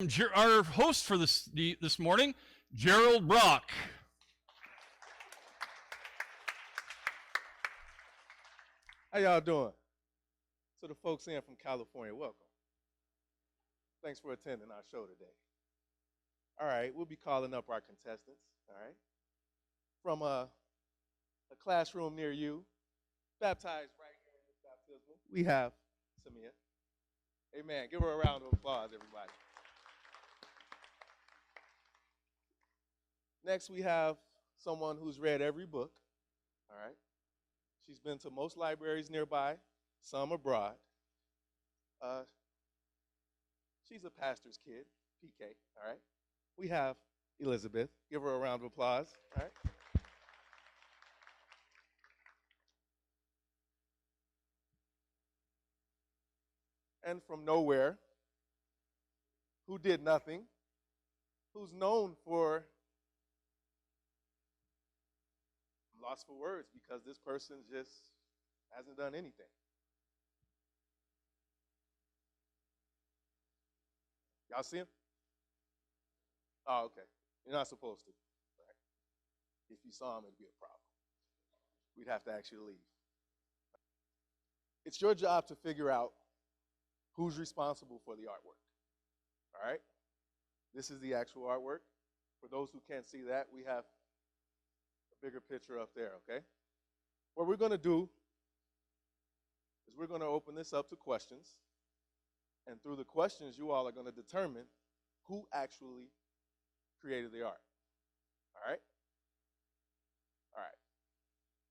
Our host for this morning, Gerald Brock. How y'all doing? So the folks in from California, welcome. Thanks for attending our show today. All right, we'll be calling up our contestants, all right? From a classroom near you, baptized right here in this baptismal, we have Samia. Amen. Give her a round of applause, everybody. Next, we have someone who's read every book, all right? She's been to most libraries nearby, some abroad. She's a pastor's kid, PK, all right? We have Elizabeth. Give her a round of applause, all right? And from nowhere, who did nothing, who's known for, I'm lost for words because this person just hasn't done anything. Y'all see him? Oh, okay. You're not supposed to. Right? If you saw him, it'd be a problem. We'd have to ask you to leave. It's your job to figure out who's responsible for the artwork. All right? This is the actual artwork. For those who can't see that, we have a bigger picture up there, okay? What we're going to do is we're going to open this up to questions. And through the questions, you all are going to determine who actually created the art. All right? All right.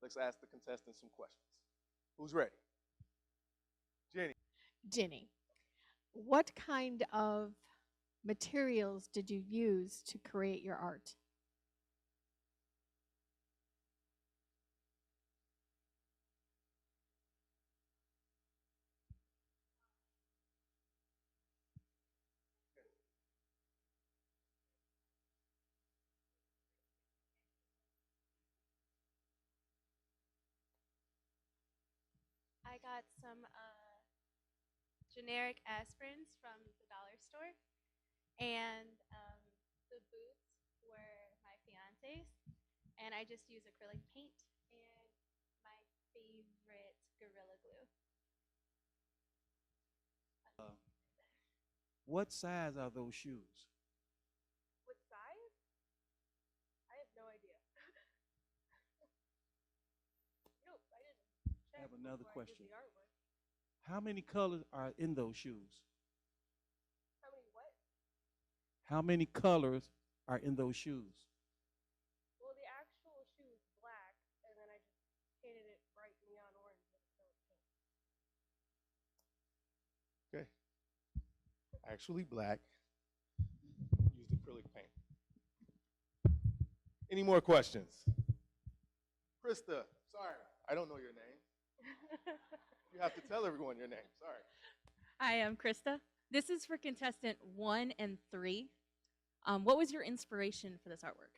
Let's ask the contestants some questions. Who's ready? Jenny, what kind of materials did you use to create your art? I got some generic aspirins from the dollar store, and the boots were my fiance's, and I just use acrylic paint and my favorite Gorilla Glue. What size are those shoes? What size? I have no idea. Nope, I didn't check. I have another before I did question. the artwork. How many colors are in those shoes? How many what? How many colors are in those shoes? Well, the actual shoe is black, and then I just painted it bright neon orange with acrylic paint. Okay. Actually black. Used acrylic paint. Any more questions? Krista, sorry, I don't know your name. You have to tell everyone your name. Sorry. Hi, I'm Krista. This is for contestant 1 and 3. What was your inspiration for this artwork?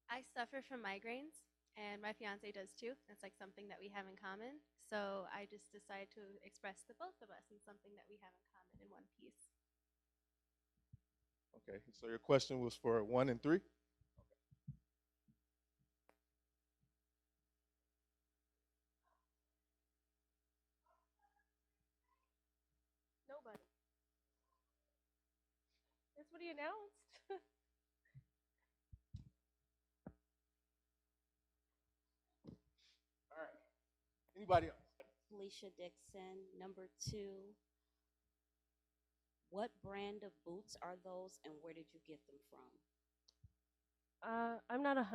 I suffer from migraines, and my fiance does too. It's like something that we have in common. So I just decided to express the both of us in something that we have in common in one piece. Okay, so your question was for 1 and 3? Nobody. That's what he announced. All right. Anybody else? Felicia Dixon, number 2. What brand of boots are those and where did you get them from? I'm not 100%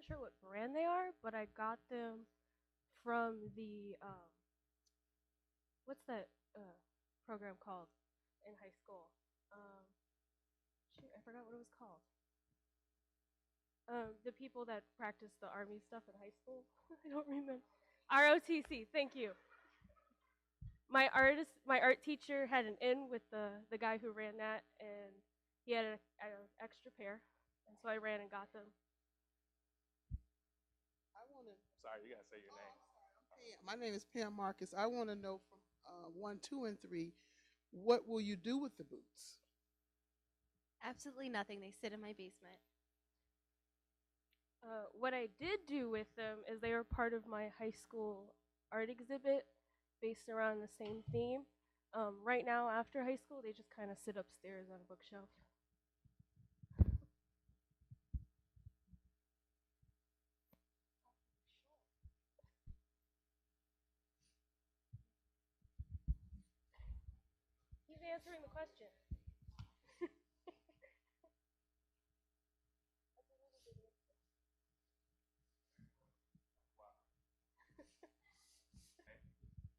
sure what brand they are, but I got them from the, what's that program called in high school? Shoot, I forgot what it was called. The people that practice the Army stuff in high school. I don't remember. ROTC, thank you. My art teacher had an in with the guy who ran that, and he had an extra pair, and so I ran and got them. I want to. Sorry, you gotta say your name. Pam. My name is Pam Marcus. I want to know from 1, 2, and 3, what will you do with the boots? Absolutely nothing. They sit in my basement. What I did do with them is they were part of my high school art exhibit based around the same theme. Right now, after high school, they just kind of sit upstairs on a bookshelf. He's answering the question.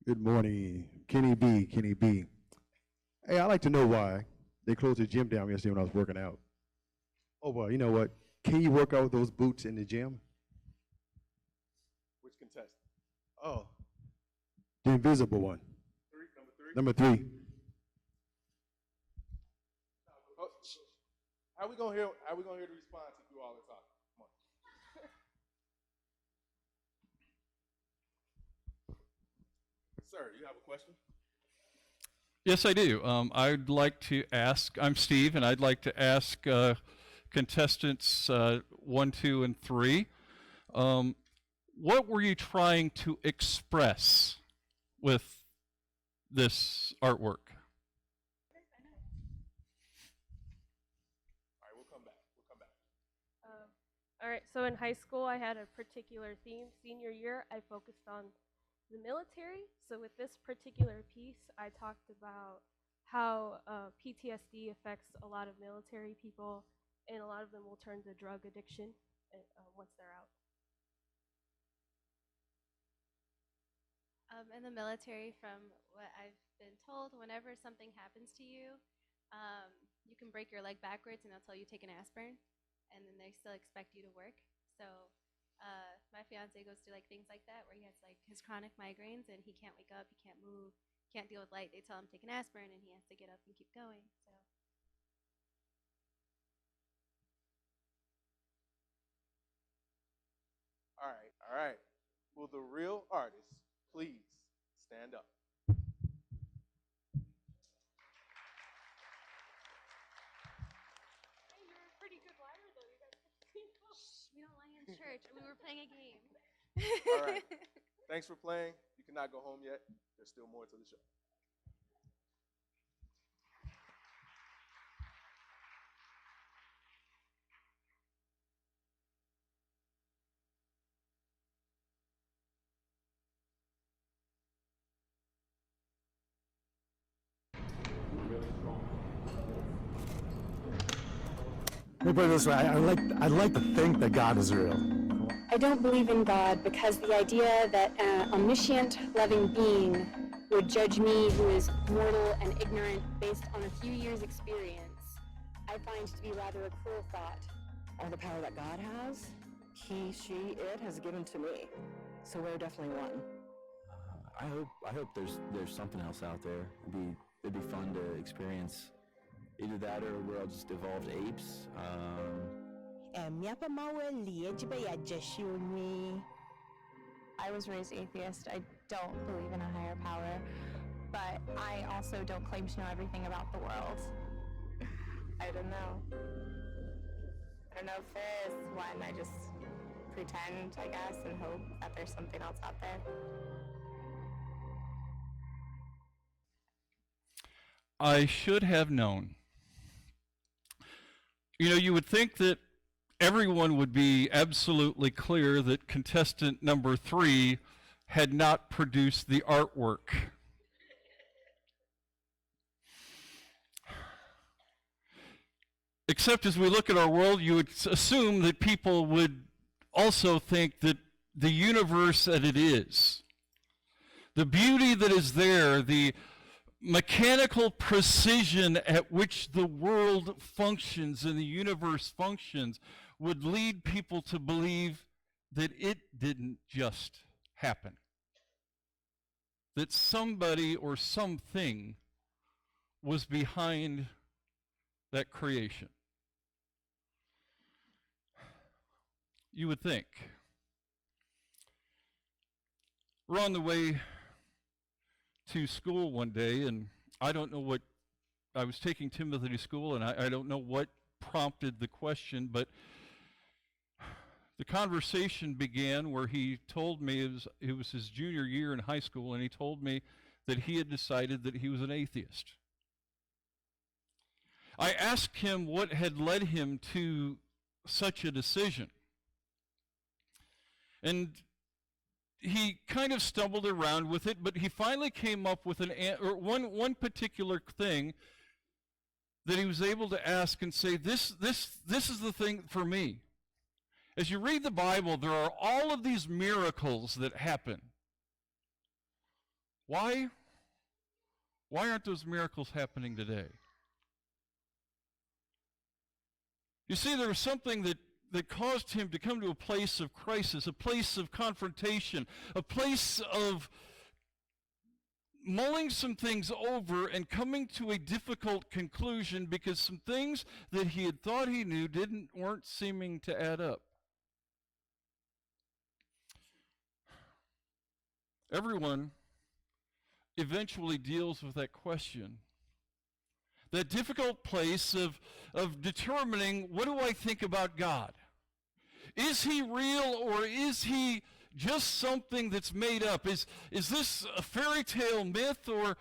Good morning, Kenny B. Kenny B. Hey, I'd like to know why they closed the gym down yesterday when I was working out. Oh, well, you know what? Can you work out with those boots in the gym? Which contestant? Oh, the invisible one. Number three. Oh, how we gonna hear the response if you all are talking? Come on. Sir, you have a question? Yes, I do. I'd like to ask, I'm Steve, and I'd like to ask contestants 1, 2, and 3, what were you trying to express with this artwork? All right, we'll come back. All right, so in high school, I had a particular theme. Senior year, I focused on the military. So with this particular piece, I talked about how PTSD affects a lot of military people, and a lot of them will turn to drug addiction once they're out. In the military, from what I've been told, whenever something happens to you, you can break your leg backwards and they'll tell you take an aspirin, and then they still expect you to work. So my fiance goes through like things like that where he has like his chronic migraines and he can't wake up, he can't move, can't deal with light. They tell him take an aspirin and he has to get up and keep going. So All right. Will the real artist please stand up? Hey, you're a pretty good liar, though. You guys we don't lie in church. We were playing a game. All right. Thanks for playing. You cannot go home yet. There's still more to the show. Let me put it this way, I'd like to think that God is real. I don't believe in God because the idea that an omniscient, loving being would judge me, who is mortal and ignorant, based on a few years' experience, I find to be rather a cruel thought. All the power that God has, he, she, it has given to me. So we're definitely one. I hope there's something else out there. It'd be fun to experience either that or we're all just evolved apes. I was raised atheist. I don't believe in a higher power, but I also don't claim to know everything about the world. I don't know. I don't know if there is one. I just pretend, I guess, and hope that there's something else out there. I should have known. You know, you would think that everyone would be absolutely clear that contestant number 3 had not produced the artwork. Except as we look at our world, you would assume that people would also think that the universe that it is, the beauty that is there, the mechanical precision at which the world functions and the universe functions would lead people to believe that it didn't just happen. That somebody or something was behind that creation. You would think. We're on the way to school one day, and I don't know what, I was taking Timothy to school, and I don't know what prompted the question, but the conversation began where he told me it was his junior year in high school, and he told me that he had decided that he was an atheist. I asked him what had led him to such a decision. And he kind of stumbled around with it, but he finally came up with one particular thing that he was able to ask and say, this is the thing for me. As you read the Bible, there are all of these miracles that happen. Why aren't those miracles happening today? You see, there was something that caused him to come to a place of crisis, a place of confrontation, a place of mulling some things over and coming to a difficult conclusion because some things that he had thought he knew weren't seeming to add up. Everyone eventually deals with that question. That difficult place of determining, what do I think about God? Is he real, or is he just something that's made up? Is this a fairy tale myth, or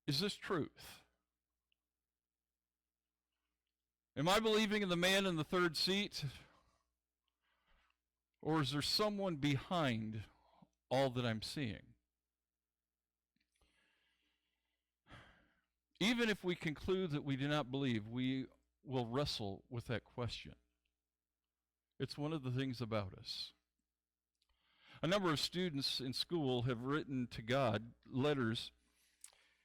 is this truth? Am I believing in the man in the third seat? Or is there someone behind all that I'm seeing? Even if we conclude that we do not believe, we will wrestle with that question. It's one of the things about us. A number of students in school have written to God letters,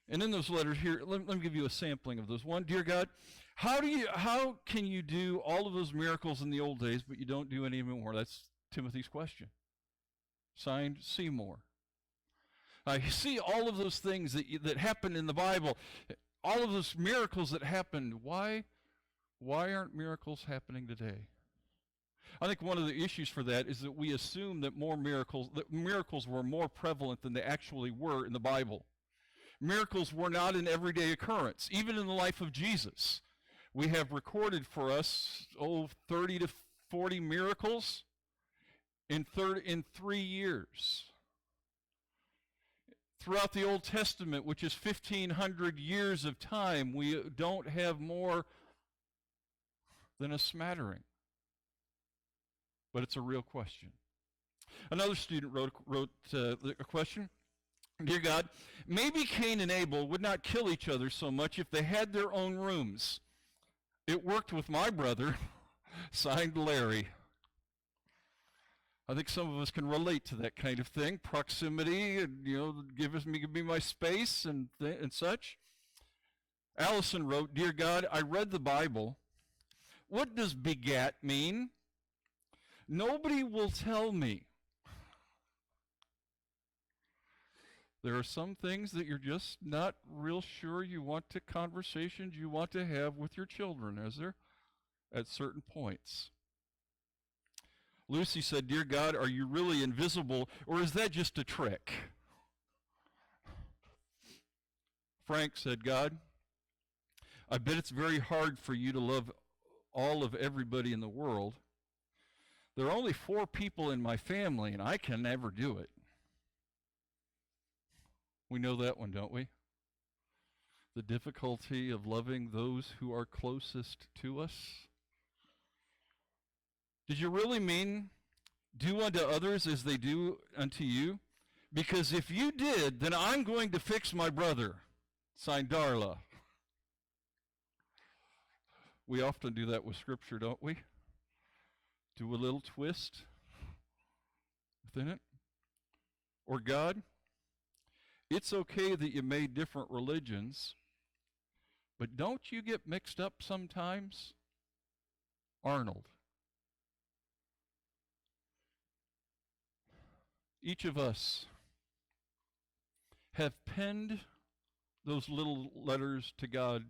and in those letters here, let me give you a sampling of those. One, dear God, how can you do all of those miracles in the old days, but you don't do any anymore? That's Timothy's question. Signed, Seymour. You see all of those things that happen in the Bible, all of those miracles that happened. Why aren't miracles happening today? I think one of the issues for that is that we assume that miracles were more prevalent than they actually were in the Bible. Miracles were not an everyday occurrence. Even in the life of Jesus, we have recorded for us 30 to 40 miracles in 3 years. Throughout the Old Testament, which is 1,500 years of time, we don't have more than a smattering. But it's a real question. Another student wrote a question. Dear God, maybe Cain and Abel would not kill each other so much if they had their own rooms. It worked with my brother, signed Larry. I think some of us can relate to that kind of thing. Proximity, and, give me my space and such. Allison wrote, Dear God, I read the Bible. What does begat mean? Nobody will tell me. There are some things that you're just not real sure conversations you want to have with your children, is there? At certain points. Lucy said, Dear God, are you really invisible, or is that just a trick? Frank said, God, I bet it's very hard for you to love all of everybody in the world. There are only 4 people in my family, and I can never do it. We know that one, don't we? The difficulty of loving those who are closest to us. Did you really mean do unto others as they do unto you? Because if you did, then I'm going to fix my brother. Signed, Darla. We often do that with Scripture, don't we? Do a little twist within it. Or God, it's okay that you made different religions, but don't you get mixed up sometimes? Arnold. Each of us have penned those little letters to God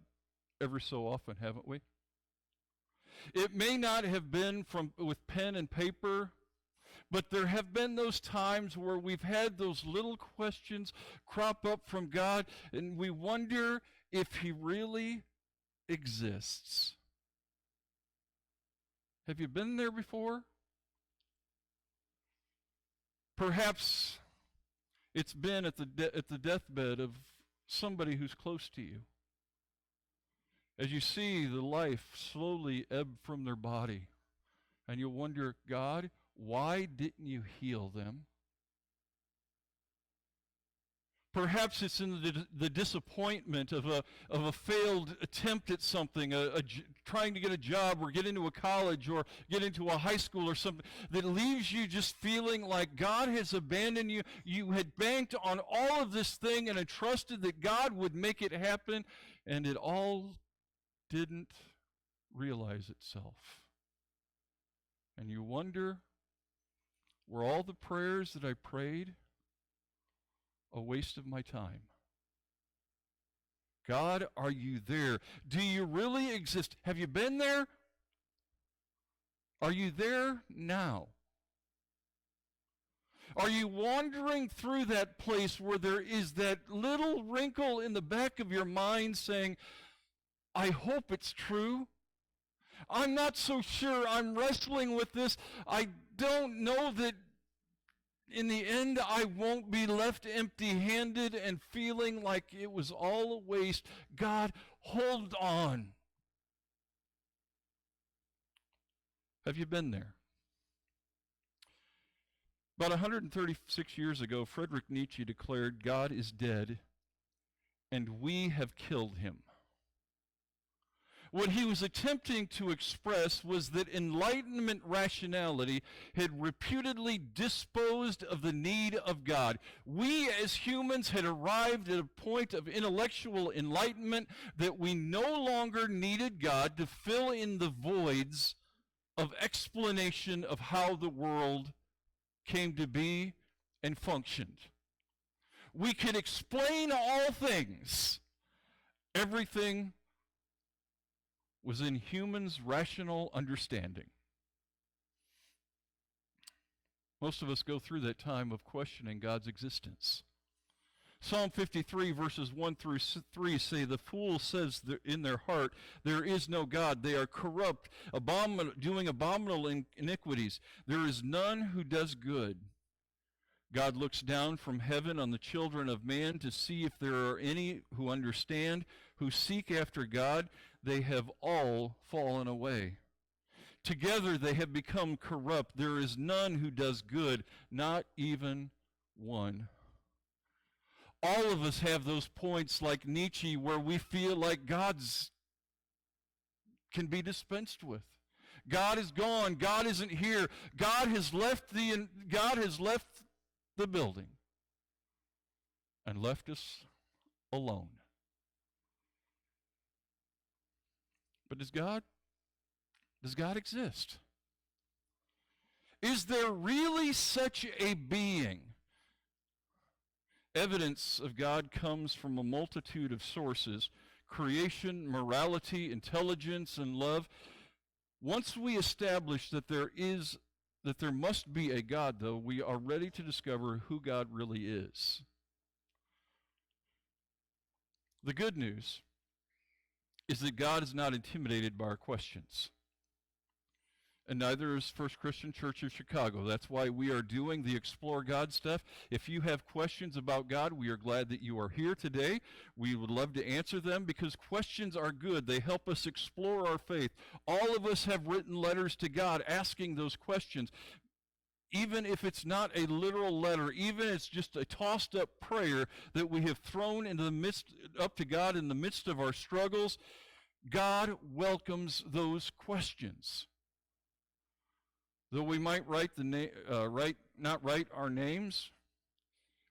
ever so often, haven't we? It may not have been with pen and paper, but there have been those times where we've had those little questions crop up from God, and we wonder if he really exists. Have you been there before? Perhaps it's been at the deathbed of somebody who's close to you. As you see the life slowly ebb from their body, and you wonder, God, why didn't you heal them? Perhaps it's in the disappointment of a failed attempt at something, trying to get a job or get into a college or get into a high school or something that leaves you just feeling like God has abandoned you. You had banked on all of this thing and entrusted that God would make it happen, and it all didn't realize itself. And you wonder, were all the prayers that I prayed a waste of my time? God, are you there? Do you really exist? Have you been there? Are you there now? Are you wandering through that place where there is that little wrinkle in the back of your mind saying, I hope it's true. I'm not so sure. I'm wrestling with this. I don't know that in the end, I won't be left empty-handed and feeling like it was all a waste. God, hold on. Have you been there? About 136 years ago, Friedrich Nietzsche declared, God is dead, and we have killed him. What he was attempting to express was that Enlightenment rationality had reputedly disposed of the need of God. We as humans had arrived at a point of intellectual enlightenment that we no longer needed God to fill in the voids of explanation of how the world came to be and functioned. We could explain all things. Everything was in humans' rational understanding. Most of us go through that time of questioning God's existence. Psalm 53 verses 1 through 3 say, the fool says in their heart, there is no God. They are corrupt, doing abominable iniquities. There is none who does good. God looks down from heaven on the children of man to see if there are any who understand, who seek after God. They have all fallen away. Together they have become corrupt. There is none who does good, not even one. All of us have those points like Nietzsche where we feel like God's can be dispensed with. God is gone. God isn't here. God has left the building and left us alone. But does God exist? Is there really such a being? Evidence of God comes from a multitude of sources: creation, morality, intelligence, and love. Once we establish that there must be a God, though, we are ready to discover who God really is. The good news is that God is not intimidated by our questions. And neither is First Christian Church of Chicago. That's why we are doing the Explore God stuff. If you have questions about God, we are glad that you are here today. We would love to answer them because questions are good. They help us explore our faith. All of us have written letters to God asking those questions. Even if it's not a literal letter, even if it's just a tossed up prayer that we have thrown up to God in the midst of our struggles, God welcomes those questions. Though we might not write our names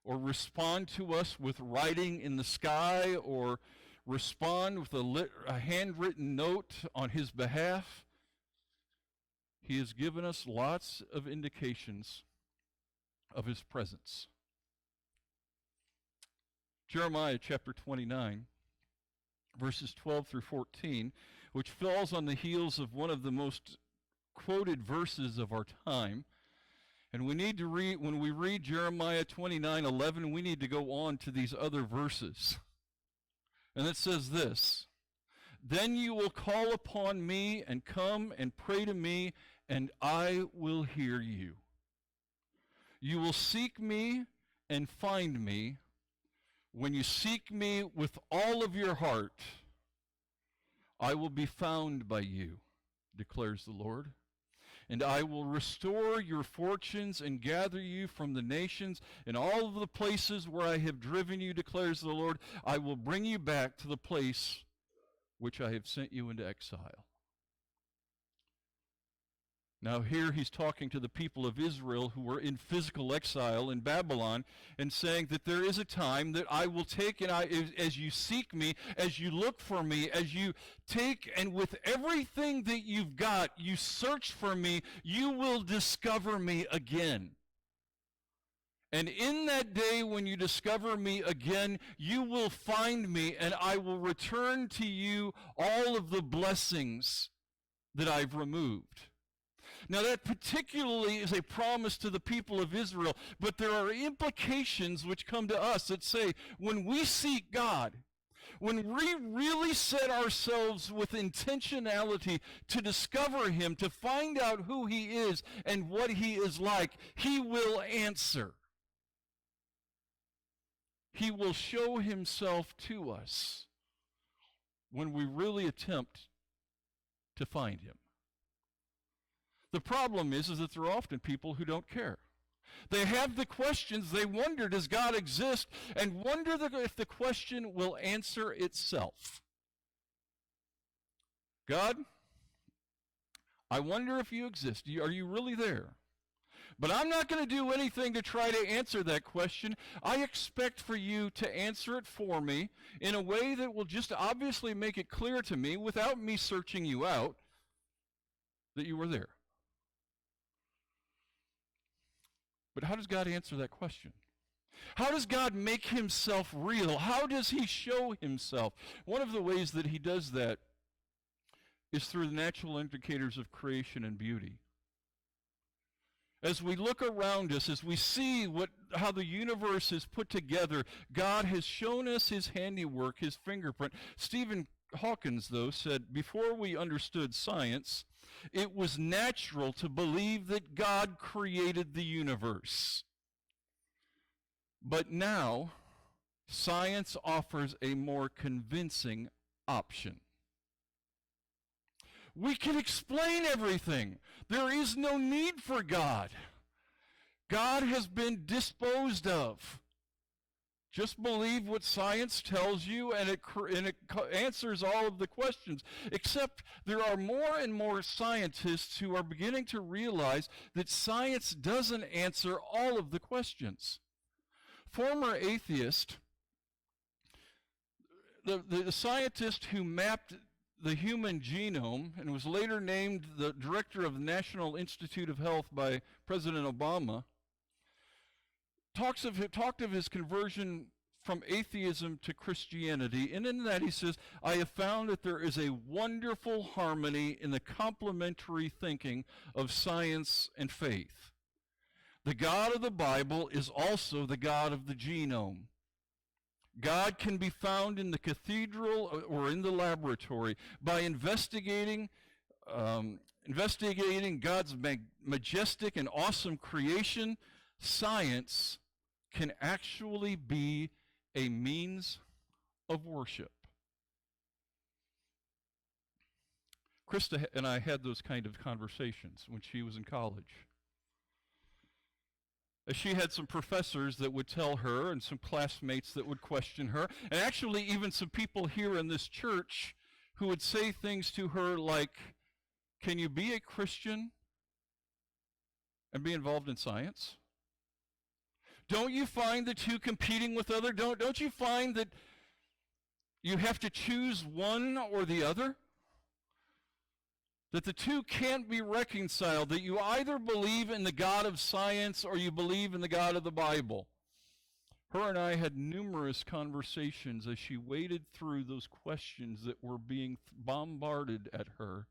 or respond to us with writing in the sky or respond with a handwritten note on his behalf, he has given us lots of indications of his presence. Jeremiah chapter 29, verses 12 through 14, which falls on the heels of one of the most quoted verses of our time. And we need to read, when we read Jeremiah 29:11, we need to go on to these other verses. And it says this: Then you will call upon me and come and pray to me, and I will hear you. You will seek me and find me when you seek me with all of your heart. I will be found by you, declares the Lord. And I will restore your fortunes and gather you from the nations and all of the places where I have driven you, declares the Lord. I will bring you back to the place which I have sent you into exile. Now here he's talking to the people of Israel who were in physical exile in Babylon and saying that there is a time that I will take, and as you seek me, as you look for me, as you take and with everything that you've got, you search for me, you will discover me again. And in that day when you discover me again, you will find me, and I will return to you all of the blessings that I've removed. Now that particularly is a promise to the people of Israel, but there are implications which come to us that say when we seek God, when we really set ourselves with intentionality to discover him, to find out who he is and what he is like, he will answer. He will show himself to us when we really attempt to find him. The problem is that there are often people who don't care. They have the questions. They wonder, does God exist? And wonder if the question will answer itself. God, I wonder if you exist. Are you really there? But I'm not going to do anything to try to answer that question. I expect for you to answer it for me in a way that will just obviously make it clear to me, without me searching you out, that you were there. But how does God answer that question? How does God make himself real? How does he show himself? One of the ways that he does that is through the natural indicators of creation and beauty. As we look around us, as we see how the universe is put together, God has shown us his handiwork, his fingerprint. Stephen Hawkins, though, said, before we understood science, it was natural to believe that God created the universe. But now, science offers a more convincing option. We can explain everything. There is no need for God. God has been disposed of. Just believe what science tells you, and it answers all of the questions. Except there are more and more scientists who are beginning to realize that science doesn't answer all of the questions. Former atheist, the scientist who mapped the human genome and was later named the director of the National Institute of Health by President Obama, talked of his conversion from atheism to Christianity, and in that he says, I have found that there is a wonderful harmony in the complementary thinking of science and faith. The God of the Bible is also the God of the genome. God can be found in the cathedral or in the laboratory. By investigating God's majestic and awesome creation, science can actually be a means of worship. Krista and I had those kind of conversations when she was in college. She had some professors that would tell her and some classmates that would question her, and actually even some people here in this church who would say things to her like, can you be a Christian and be involved in science? Don't you find the two competing with other? Don't you find that you have to choose one or the other? That the two can't be reconciled, that you either believe in the God of science or you believe in the God of the Bible. Her and I had numerous conversations as she waded through those questions that were being bombarded at her.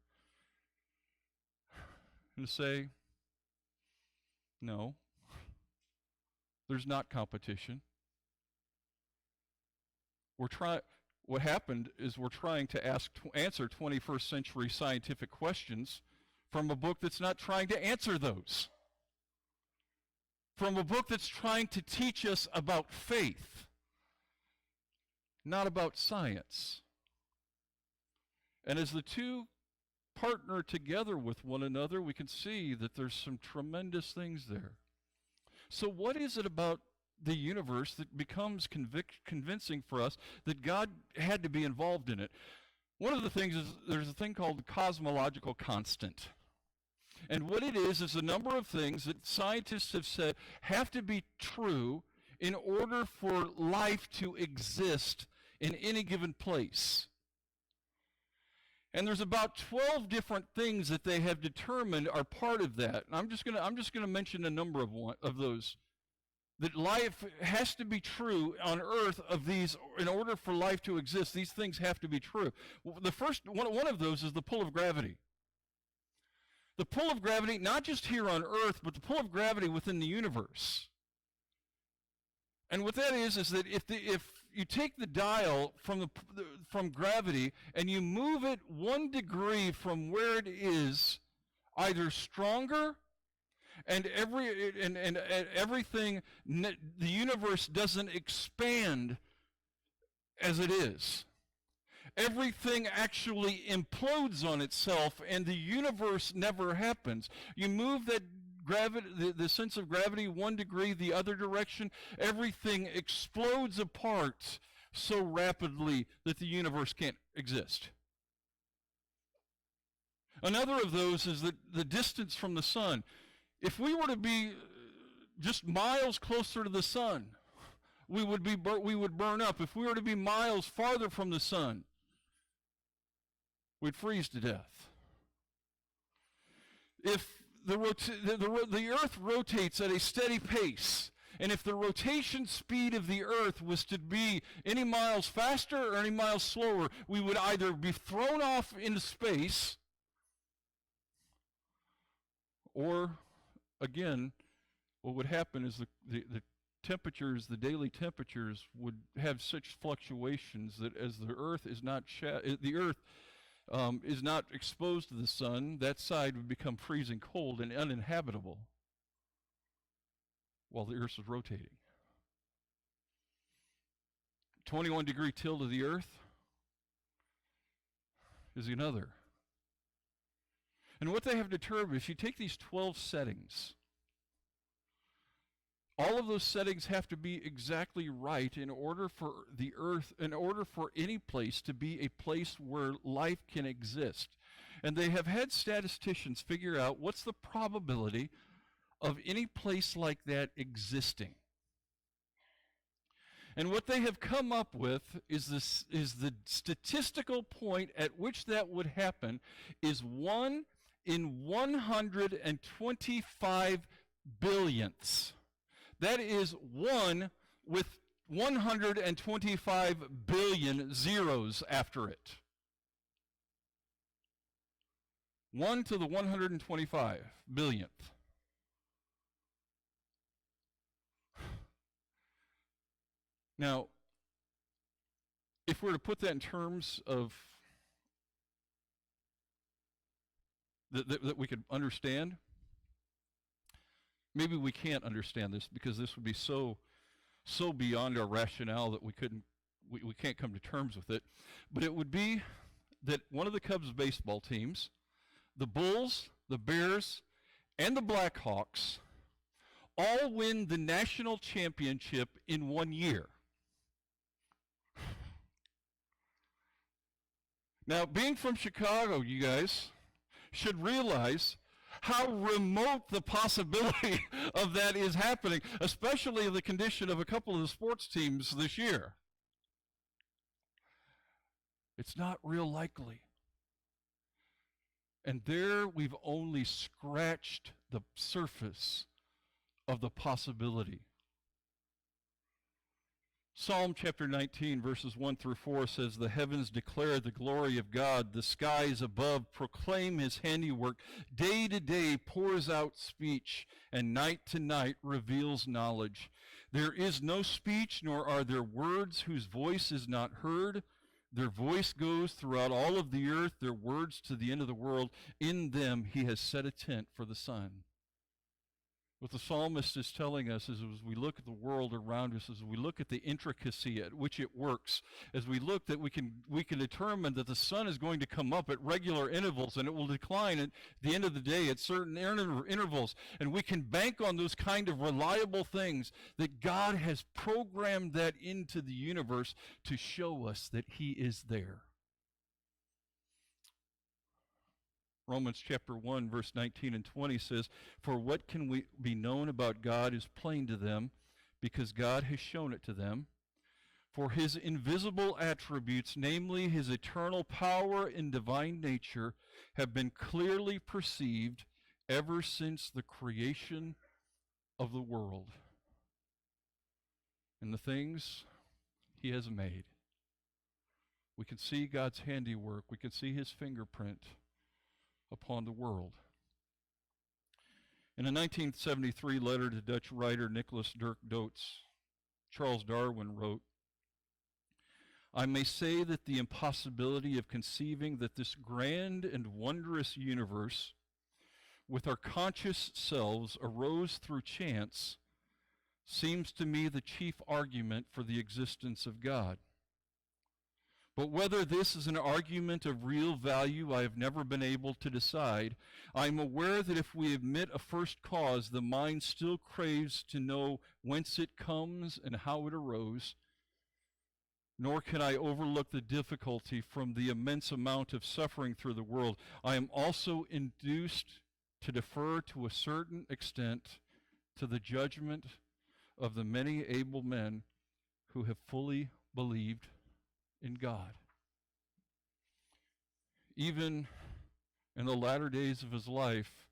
And to say, no, there's not competition. what happened is we're trying to answer 21st century scientific questions from a book that's not trying to answer those. From a book that's trying to teach us about faith, not about science. And as the two partner together with one another, we can see that there's some tremendous things there. So what is it about the universe that becomes convincing for us that God had to be involved in it? One of the things is there's a thing called the cosmological constant. And what it is a number of things that scientists have said have to be true in order for life to exist in any given place. And there's about 12 different things that they have determined are part of that. And I'm just going to mention a number of those. That life has to be true on earth of these, in order for life to exist, these things have to be true. The first one of those is the pull of gravity. The pull of gravity, not just here on earth, but the pull of gravity within the universe. And what that is that if you take the dial from gravity and you move it 1 degree from where it is, either stronger, and everything, the universe doesn't expand as it is. Everything actually implodes on itself, and the universe never happens. You move that gravity, the sense of gravity 1 degree the other direction, everything explodes apart so rapidly that the universe can't exist. Another of those is the distance from the sun. If we were to be just miles closer to the sun, we would burn up. If we were to be miles farther from the sun, we'd freeze to death. If the earth rotates at a steady pace, and if the rotation speed of the earth was to be any miles faster or any miles slower, we would either be thrown off into space, or again, what would happen is the temperatures, the daily temperatures would have such fluctuations that as the earth is not is not exposed to the sun, that side would become freezing cold and uninhabitable while the earth is rotating. 21-degree tilt of the earth is another. And what they have determined, if you take these 12 settings, all of those settings have to be exactly right in order for the earth, in order for any place to be a place where life can exist. And they have had statisticians figure out what's the probability of any place like that existing. And what they have come up with is the statistical point at which that would happen is 1 in 125 billionths. That is 1 with 125 billion zeros after it. 1 to the 125 billionth. Now, if we were to put that in terms of that we could understand, maybe we can't understand this because this would be so beyond our rationale that we can't come to terms with it. But it would be that one of the Cubs baseball teams, the Bulls, the Bears, and the Blackhawks all win the national championship in 1 year. Now, being from Chicago, you guys should realize how remote the possibility of that is happening, especially the condition of a couple of the sports teams this year. It's not real likely. And there we've only scratched the surface of the possibility. Psalm chapter 19, verses 1 through 4 says, "The heavens declare the glory of God. The skies above proclaim his handiwork. Day to day pours out speech, and night to night reveals knowledge. There is no speech, nor are there words whose voice is not heard. Their voice goes throughout all of the earth, their words to the end of the world. In them he has set a tent for the sun. What the psalmist is telling us is, as we look at the world around us, as we look at the intricacy at which it works, as we look that we can determine that the sun is going to come up at regular intervals and it will decline at the end of the day at certain intervals, and we can bank on those kind of reliable things, that God has programmed that into the universe to show us that he is there. Romans chapter 1, verse 19 and 20 says, "For what can be known about God is plain to them, because God has shown it to them. For his invisible attributes, namely his eternal power and divine nature, have been clearly perceived ever since the creation of the world and the things he has made." We can see God's handiwork. We can see his fingerprint upon the world. In a 1973 letter to Dutch writer Nicholas Dirk Doets, Charles Darwin wrote, "I may say that the impossibility of conceiving that this grand and wondrous universe with our conscious selves arose through chance seems to me the chief argument for the existence of God. But whether this is an argument of real value, I have never been able to decide. I am aware that if we admit a first cause, the mind still craves to know whence it comes and how it arose. Nor can I overlook the difficulty from the immense amount of suffering through the world. I am also induced to defer to a certain extent to the judgment of the many able men who have fully believed in God." Even in the latter days of his life,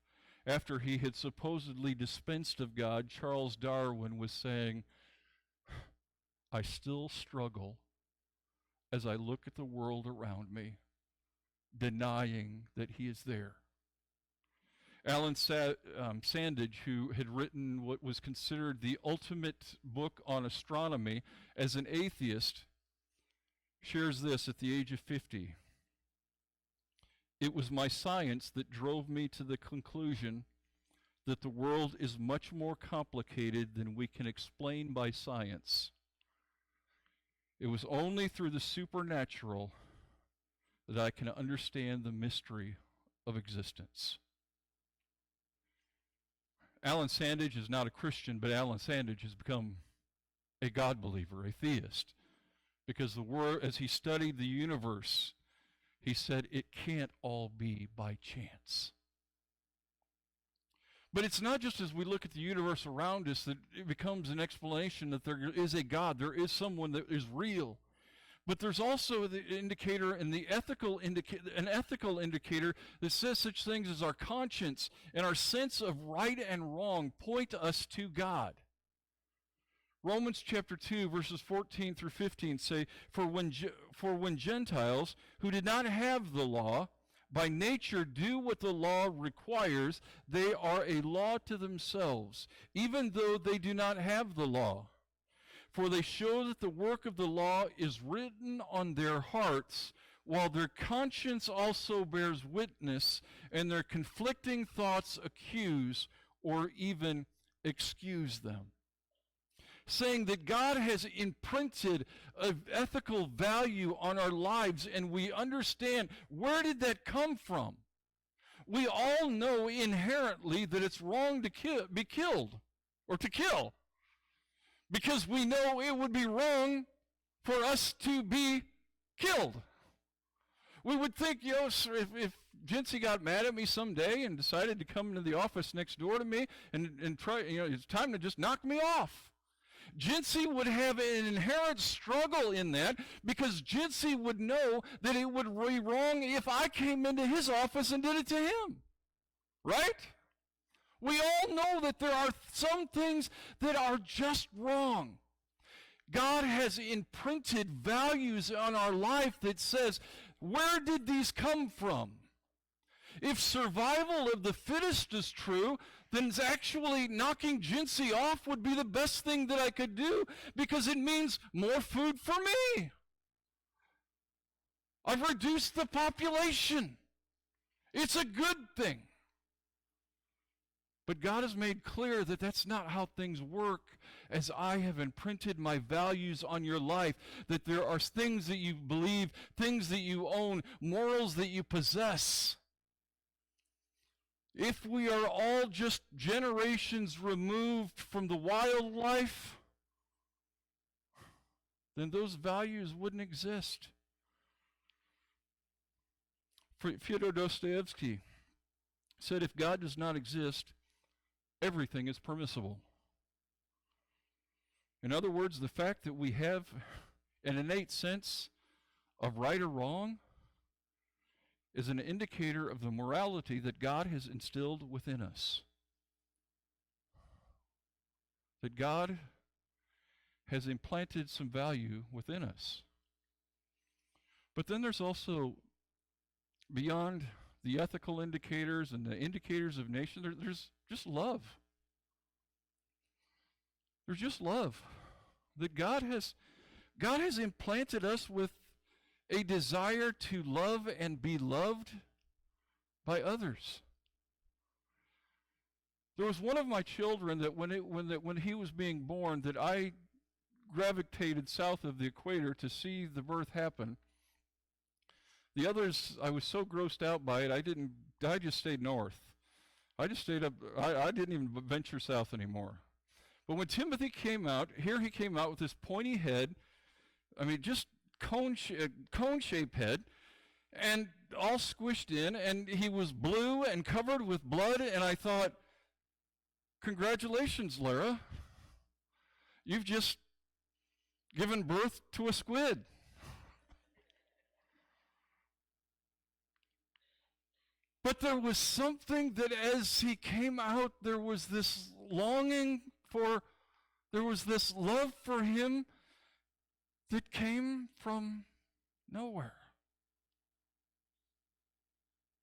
after he had supposedly dispensed of God, Charles Darwin was saying, "I still struggle as I look at the world around me, denying that he is there." Alan Sandage, who had written what was considered the ultimate book on astronomy as an atheist, shares this at the age of 50. "It was my science that drove me to the conclusion that the world is much more complicated than we can explain by science. It was only through the supernatural that I can understand the mystery of existence." Alan Sandage is not a Christian, but Alan Sandage has become a God believer, a theist. Because the word, as he studied the universe, he said it can't all be by chance. But it's not just as we look at the universe around us that it becomes an explanation that there is a God, there is someone that is real. But there's also the indicator and an ethical indicator that says such things as our conscience and our sense of right and wrong point us to God. Romans chapter 2, verses 14 through 15 say, For when Gentiles, who did not have the law, by nature do what the law requires, they are a law to themselves, even though they do not have the law. For they show that the work of the law is written on their hearts, while their conscience also bears witness, and their conflicting thoughts accuse or even excuse them. Saying that God has imprinted an ethical value on our lives, and we understand, where did that come from? We all know inherently that it's wrong to be killed, or to kill, because we know it would be wrong for us to be killed. We would think, if Jincy got mad at me someday and decided to come into the office next door to me and try, it's time to just knock me off. Jincy would have an inherent struggle in that, because Jincy would know that it would be wrong if I came into his office and did it to him. Right? We all know that there are some things that are just wrong. God has imprinted values on our life that says, where did these come from? If survival of the fittest is true, then actually knocking Jincy off would be the best thing that I could do, because it means more food for me. I've reduced the population. It's a good thing. But God has made clear that that's not how things work. As I have imprinted my values on your life, that there are things that you believe, things that you own, morals that you possess. If we are all just generations removed from the wildlife, then those values wouldn't exist. Fyodor Dostoevsky said, if God does not exist, everything is permissible. In other words, the fact that we have an innate sense of right or wrong is an indicator of the morality that God has instilled within us. That God has implanted some value within us. But then there's also, beyond the ethical indicators and the indicators of nation, there's just love. There's just love. That God has implanted us with a desire to love and be loved by others. There was one of my children that when he was being born, that I gravitated south of the equator to see the birth happen. The others, I was so grossed out by it, I just stayed north. I just stayed up, I didn't even venture south anymore. But when Timothy came out, here he came out with this pointy head, I mean, just cone-shaped head, and all squished in, and he was blue and covered with blood, and I thought, congratulations, Lara. You've just given birth to a squid. But there was something that as he came out, there was this longing for, there was this love for him that came from nowhere.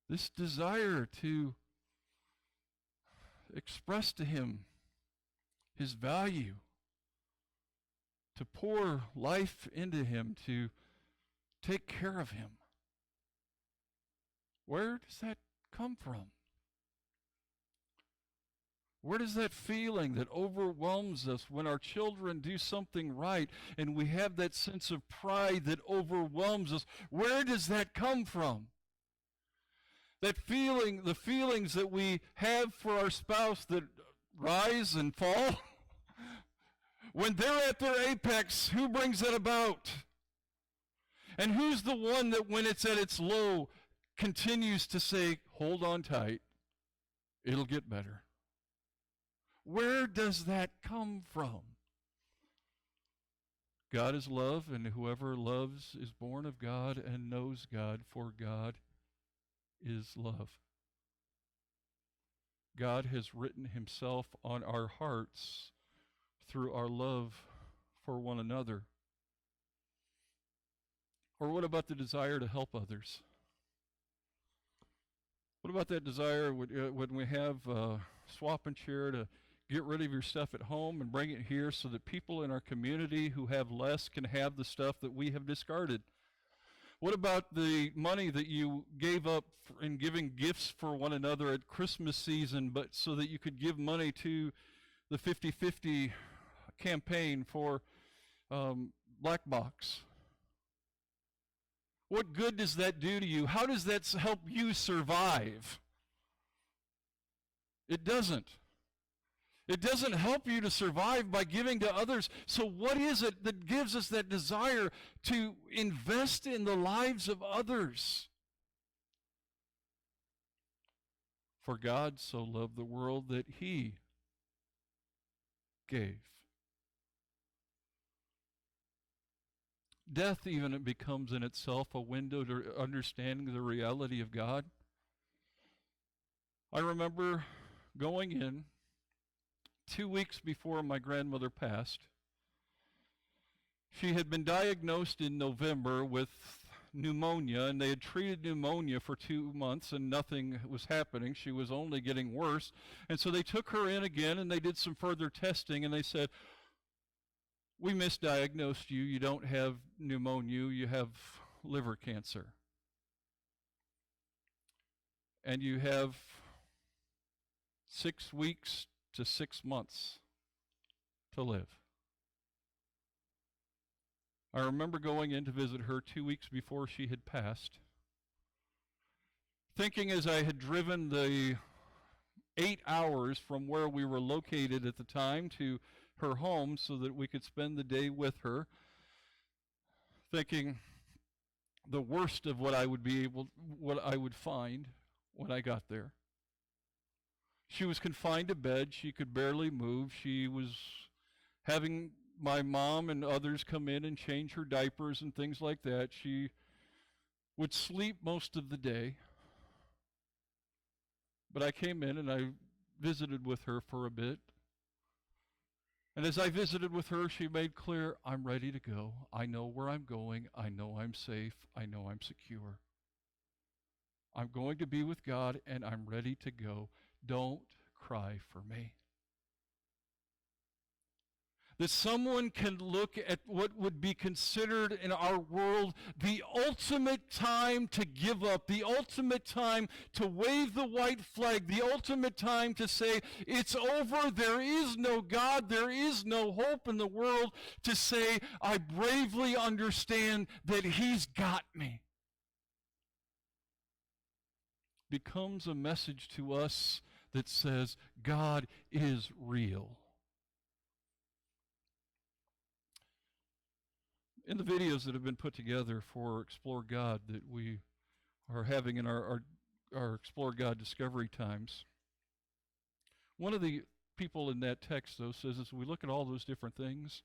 This desire to express to him his value, to pour life into him, to take care of him. Where does that come from? Where does that feeling that overwhelms us when our children do something right and we have that sense of pride that overwhelms us, where does that come from? That feeling, the feelings that we have for our spouse that rise and fall, when they're at their apex, who brings that about? And who's the one that when it's at its low continues to say, hold on tight, it'll get better? Where does that come from? God is love, and whoever loves is born of God and knows God, for God is love. God has written himself on our hearts through our love for one another. Or what about the desire to help others? What about that desire when we have swap and share to get rid of your stuff at home and bring it here so that people in our community who have less can have the stuff that we have discarded? What about the money that you gave up in giving gifts for one another at Christmas season, but so that you could give money to the 50-50 campaign for Black Box? What good does that do to you? How does that help you survive? It doesn't. It doesn't help you to survive by giving to others. So what is it that gives us that desire to invest in the lives of others? For God so loved the world that he gave. Death even it becomes in itself a window to understanding the reality of God. I remember going in 2 weeks before my grandmother passed. She had been diagnosed in November with pneumonia, and they had treated pneumonia for 2 months, and nothing was happening. She was only getting worse. And so they took her in again, and they did some further testing, and they said, we misdiagnosed you. You don't have pneumonia. You have liver cancer. And you have 6 weeks to 6 months to live. I remember going in to visit her 2 weeks before she had passed, thinking as I had driven the 8 hours from where we were located at the time to her home so that we could spend the day with her, thinking the worst of what I would find when I got there. She was confined to bed. She could barely move. She was having my mom and others come in and change her diapers and things like that. She would sleep most of the day. But I came in and I visited with her for a bit. And as I visited with her, she made clear, I'm ready to go. I know where I'm going. I know I'm safe. I know I'm secure. I'm going to be with God, and I'm ready to go. Don't cry for me. That someone can look at what would be considered in our world the ultimate time to give up, the ultimate time to wave the white flag, the ultimate time to say, it's over, there is no God, there is no hope in the world, to say, I bravely understand that He's got me, becomes a message to us that says, God is real. In the videos that have been put together for Explore God that we are having in our Explore God Discovery Times, one of the people in that text, though, says as we look at all those different things,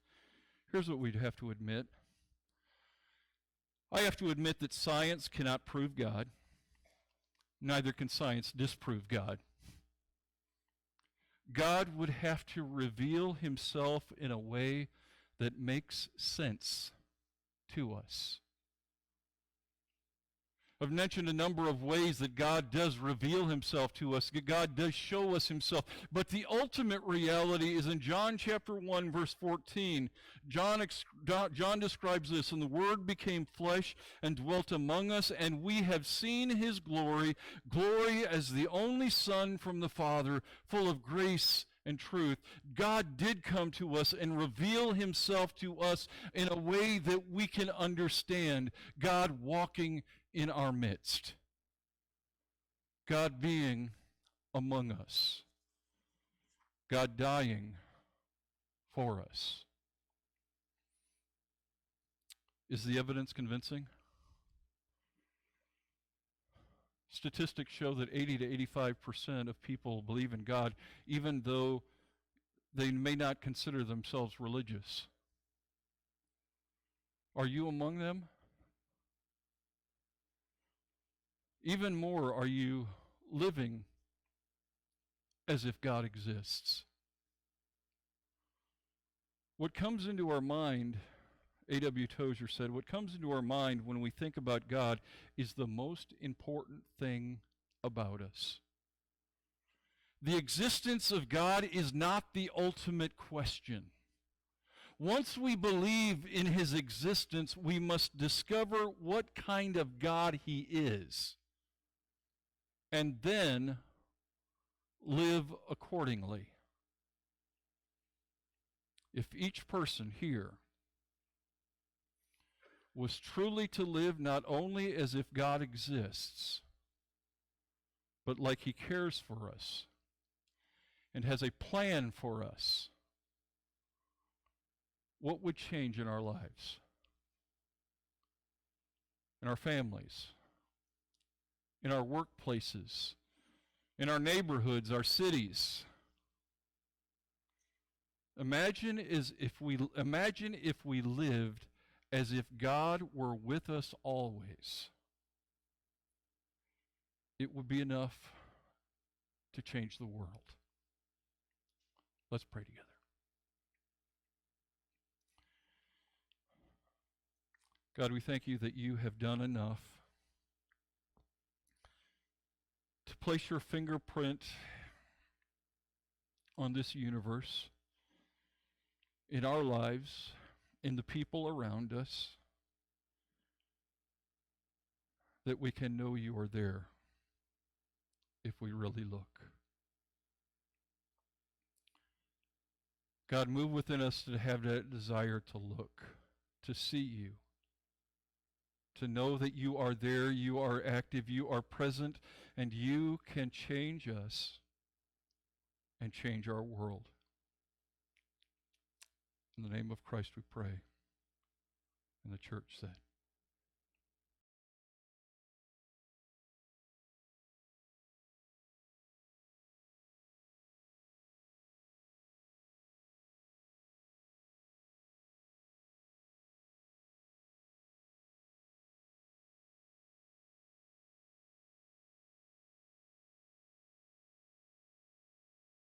here's what we'd have to admit. I have to admit that science cannot prove God. Neither can science disprove God. God would have to reveal Himself in a way that makes sense to us. I've mentioned a number of ways that God does reveal Himself to us. God does show us Himself. But the ultimate reality is in John chapter 1, verse 14. John describes this, and the Word became flesh and dwelt among us, and we have seen His glory, glory as the only Son from the Father, full of grace and truth. God did come to us and reveal Himself to us in a way that we can understand. God walking in our midst. God being among us. God dying for us. Is the evidence convincing? Statistics show that 80 to 85% of people believe in God, even though they may not consider themselves religious. Are you among them? Even more, are you living as if God exists? What comes into our mind, A.W. Tozer said, what comes into our mind when we think about God is the most important thing about us. The existence of God is not the ultimate question. Once we believe in His existence, we must discover what kind of God He is, and then live accordingly. If each person here was truly to live not only as if God exists, but like He cares for us and has a plan for us, what would change in our lives, in our families, in our workplaces, in our neighborhoods, our cities? Imagine if we lived as if God were with us always. It would be enough to change the world. Let's pray together. God, we thank You that You have done enough to place Your fingerprint on this universe, in our lives, in the people around us. that we can know you are there if we really look. God, move within us to have that desire to look, to see you, to know that you are there, you are active, you are present, and you can change us and change our world. In the name of Christ we pray. And the church said.